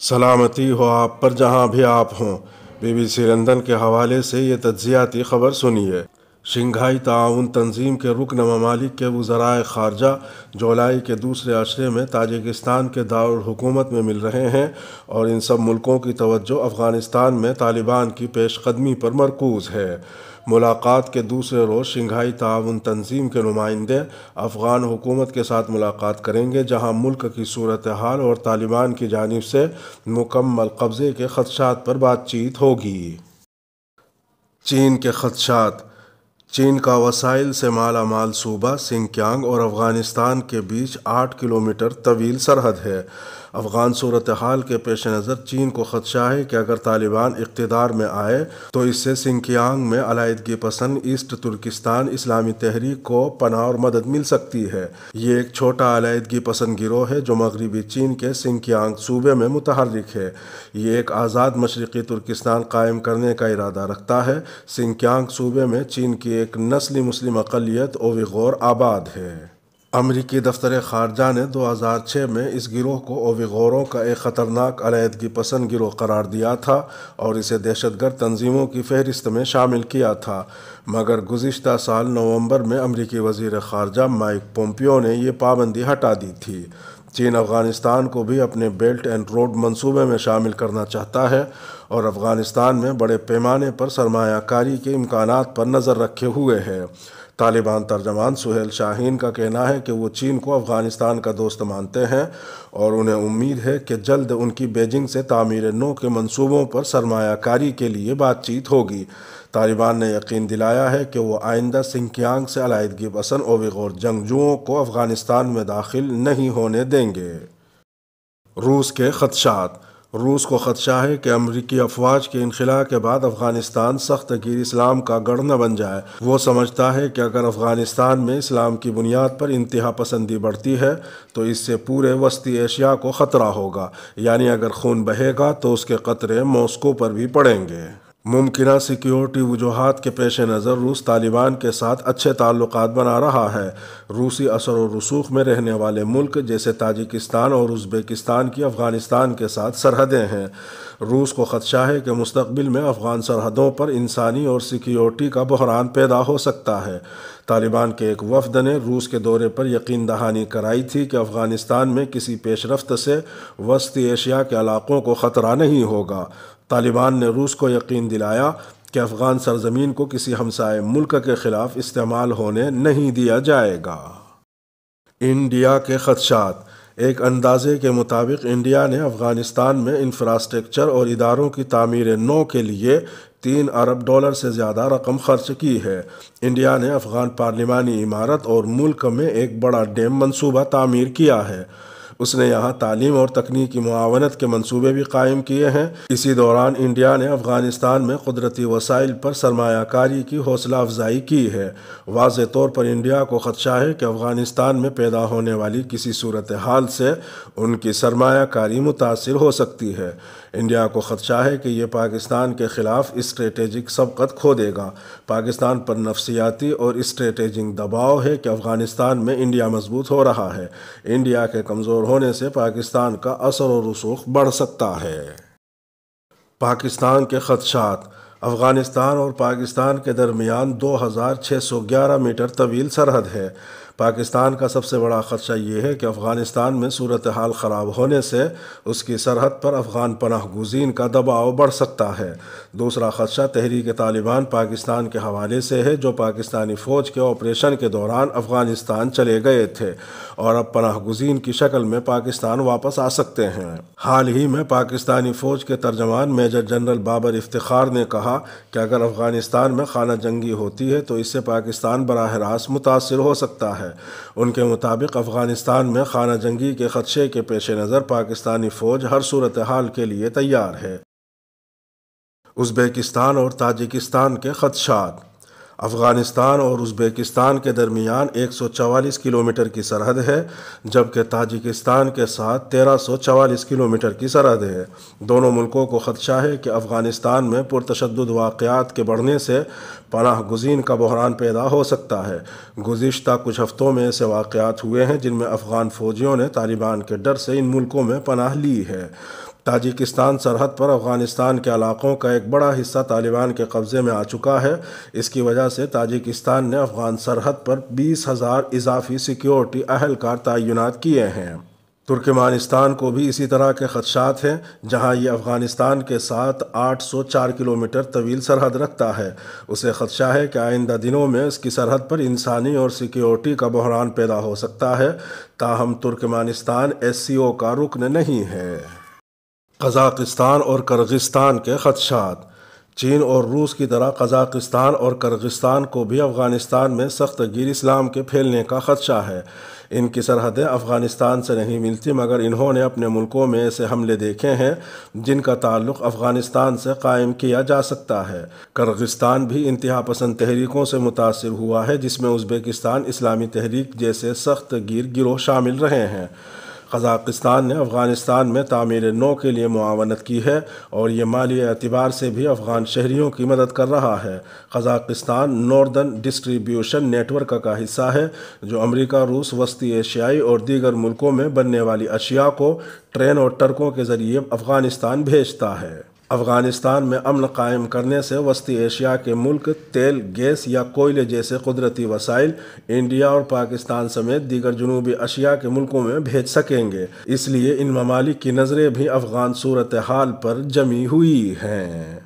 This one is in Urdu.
سلامتی ہو آپ پر جہاں بھی آپ ہوں۔ BBC لندن کے حوالے سے یہ تجزیاتی خبر سنیے۔ شنگھائی تعاون تنظیم کے رکن ممالک کے وزرائے خارجہ جولائی کے دوسرے عشرے میں تاجکستان کے دارالحکومت میں مل رہے ہیں اور ان سب ملکوں کی توجہ افغانستان میں طالبان کی پیش قدمی پر مرکوز ہے۔ ملاقات کے دوسرے روز شنگھائی تعاون تنظیم کے نمائندے افغان حکومت کے ساتھ ملاقات کریں گے، جہاں ملک کی صورتحال اور طالبان کی جانب سے مکمل قبضے کے خدشات پر بات چیت ہوگی۔ چین کے خدشات۔ چین کا وسائل سے مالا مال صوبہ سنکیانگ اور افغانستان کے بیچ 8 کلومیٹر طویل سرحد ہے۔ افغان صورتحال کے پیش نظر چین کو خدشہ ہے کہ اگر طالبان اقتدار میں آئے تو اس سے سنکیانگ میں علیحدگی پسند ایسٹ ترکستان اسلامی تحریک کو پناہ اور مدد مل سکتی ہے۔ یہ ایک چھوٹا علیحدگی پسند گروہ ہے جو مغربی چین کے سنکیانگ صوبے میں متحرک ہے۔ یہ ایک آزاد مشرقی ترکستان قائم کرنے کا ارادہ رکھتا ہے۔ سنکیانگ صوبے میں چین کی ایک نسلی مسلم اقلیت اویغور آباد ہے۔ امریکی دفتر خارجہ نے 2006 میں اس گروہ کو اویغوروں کا ایک خطرناک علیحدگی پسند گروہ قرار دیا تھا اور اسے دہشت گرد تنظیموں کی فہرست میں شامل کیا تھا، مگر گزشتہ سال نومبر میں امریکی وزیر خارجہ مائک پومپیو نے یہ پابندی ہٹا دی تھی۔ چین افغانستان کو بھی اپنے بیلٹ اینڈ روڈ منصوبے میں شامل کرنا چاہتا ہے اور افغانستان میں بڑے پیمانے پر سرمایہ کاری کے امکانات پر نظر رکھے ہوئے ہے۔ طالبان ترجمان سہیل شاہین کا کہنا ہے کہ وہ چین کو افغانستان کا دوست مانتے ہیں اور انہیں امید ہے کہ جلد ان کی بیجنگ سے تعمیر نو کے منصوبوں پر سرمایہ کاری کے لیے بات چیت ہوگی۔ طالبان نے یقین دلایا ہے کہ وہ آئندہ سنکیانگ سے علیحدگی پسند اویغور جنگجوؤں کو افغانستان میں داخل نہیں ہونے دیں گے۔ روس کے خدشات۔ روس کو خدشہ ہے کہ امریکی افواج کے انخلاء کے بعد افغانستان سخت گیر اسلام کا گڑھ نہ بن جائے۔ وہ سمجھتا ہے کہ اگر افغانستان میں اسلام کی بنیاد پر انتہا پسندی بڑھتی ہے تو اس سے پورے وسطی ایشیا کو خطرہ ہوگا، یعنی اگر خون بہے گا تو اس کے قطرے ماسکو پر بھی پڑیں گے۔ ممکنہ سیکیورٹی وجوہات کے پیش نظر روس طالبان کے ساتھ اچھے تعلقات بنا رہا ہے۔ روسی اثر و رسوخ میں رہنے والے ملک جیسے تاجکستان اور ازبکستان کی افغانستان کے ساتھ سرحدیں ہیں۔ روس کو خدشہ ہے کہ مستقبل میں افغان سرحدوں پر انسانی اور سیکیورٹی کا بحران پیدا ہو سکتا ہے۔ طالبان کے ایک وفد نے روس کے دورے پر یقین دہانی کرائی تھی کہ افغانستان میں کسی پیش رفت سے وسطی ایشیا کے علاقوں کو خطرہ نہیں ہوگا۔ طالبان نے روس کو یقین دلایا کہ افغان سرزمین کو کسی ہمسائے ملک کے خلاف استعمال ہونے نہیں دیا جائے گا۔ انڈیا کے خدشات۔ ایک اندازے کے مطابق انڈیا نے افغانستان میں انفراسٹرکچر اور اداروں کی تعمیر نو کے لیے $3 ارب سے زیادہ رقم خرچ کی ہے۔ انڈیا نے افغان پارلیمانی عمارت اور ملک میں ایک بڑا ڈیم منصوبہ تعمیر کیا ہے۔ اس نے یہاں تعلیم اور تکنیکی معاونت کے منصوبے بھی قائم کیے ہیں۔ اسی دوران انڈیا نے افغانستان میں قدرتی وسائل پر سرمایہ کاری کی حوصلہ افزائی کی ہے۔ واضح طور پر انڈیا کو خدشہ ہے کہ افغانستان میں پیدا ہونے والی کسی صورتحال سے ان کی سرمایہ کاری متاثر ہو سکتی ہے۔ انڈیا کو خدشہ ہے کہ یہ پاکستان کے خلاف اسٹریٹجک سبقت کھو دے گا۔ پاکستان پر نفسیاتی اور اسٹریٹجک دباؤ ہے کہ افغانستان میں انڈیا مضبوط ہو رہا ہے۔ انڈیا کے کمزور ہونے سے پاکستان کا اثر و رسوخ بڑھ سکتا ہے۔ پاکستان کے خدشات۔ افغانستان اور پاکستان کے درمیان 2611 میٹر طویل سرحد ہے۔ پاکستان کا سب سے بڑا خدشہ یہ ہے کہ افغانستان میں صورتحال خراب ہونے سے اس کی سرحد پر افغان پناہ گزین کا دباؤ بڑھ سکتا ہے۔ دوسرا خدشہ تحریک طالبان پاکستان کے حوالے سے ہے، جو پاکستانی فوج کے آپریشن کے دوران افغانستان چلے گئے تھے اور اب پناہ گزین کی شکل میں پاکستان واپس آ سکتے ہیں۔ حال ہی میں پاکستانی فوج کے ترجمان میجر جنرل بابر افتخار نے کہا کہ اگر افغانستان میں خانہ جنگی ہوتی ہے تو اس سے پاکستان براہ راست متاثر ہو سکتا ہے۔ ان کے مطابق افغانستان میں خانہ جنگی کے خدشے کے پیش نظر پاکستانی فوج ہر صورتحال کے لیے تیار ہے۔ ازبکستان اور تاجکستان کے خدشات۔ افغانستان اور ازبکستان کے درمیان 144 کلومیٹر کی سرحد ہے، جبکہ تاجکستان کے ساتھ 1344 کلومیٹر کی سرحد ہے۔ دونوں ملکوں کو خدشہ ہے کہ افغانستان میں پرتشدد واقعات کے بڑھنے سے پناہ گزین کا بحران پیدا ہو سکتا ہے۔ گزشتہ کچھ ہفتوں میں ایسے واقعات ہوئے ہیں جن میں افغان فوجیوں نے طالبان کے ڈر سے ان ملکوں میں پناہ لی ہے۔ تاجکستان سرحد پر افغانستان کے علاقوں کا ایک بڑا حصہ طالبان کے قبضے میں آ چکا ہے۔ اس کی وجہ سے تاجکستان نے افغان سرحد پر 20,000 اضافی سیکیورٹی اہلکار تعینات کیے ہیں۔ ترکمانستان کو بھی اسی طرح کے خدشات ہیں، جہاں یہ افغانستان کے ساتھ 804 کلومیٹر طویل سرحد رکھتا ہے۔ اسے خدشہ ہے کہ آئندہ دنوں میں اس کی سرحد پر انسانی اور سیکیورٹی کا بحران پیدا ہو سکتا ہے، تاہم ترکمانستان SCO کا رکن نہیں ہے۔ قزاقستان اور کرغزستان کے خدشات۔ چین اور روس کی طرح قزاقستان اور کرغزستان کو بھی افغانستان میں سخت گیر اسلام کے پھیلنے کا خدشہ ہے۔ ان کی سرحدیں افغانستان سے نہیں ملتی، مگر انہوں نے اپنے ملکوں میں ایسے حملے دیکھے ہیں جن کا تعلق افغانستان سے قائم کیا جا سکتا ہے۔ کرغزستان بھی انتہا پسند تحریکوں سے متاثر ہوا ہے، جس میں ازبکستان اسلامی تحریک جیسے سخت گیر گروہ شامل رہے ہیں۔ قزاقستان نے افغانستان میں تعمیر نو کے لیے معاونت کی ہے اور یہ مالی اعتبار سے بھی افغان شہریوں کی مدد کر رہا ہے۔ Kazakhstan northern distribution network کا حصہ ہے، جو امریکہ، روس، وسطی ایشیائی اور دیگر ملکوں میں بننے والی اشیاء کو ٹرین اور ٹرکوں کے ذریعے افغانستان بھیجتا ہے۔ افغانستان میں امن قائم کرنے سے وسطی ایشیا کے ملک تیل، گیس یا کوئلے جیسے قدرتی وسائل انڈیا اور پاکستان سمیت دیگر جنوبی ایشیا کے ملکوں میں بھیج سکیں گے۔ اس لیے ان ممالک کی نظریں بھی افغان صورتحال پر جمی ہوئی ہیں۔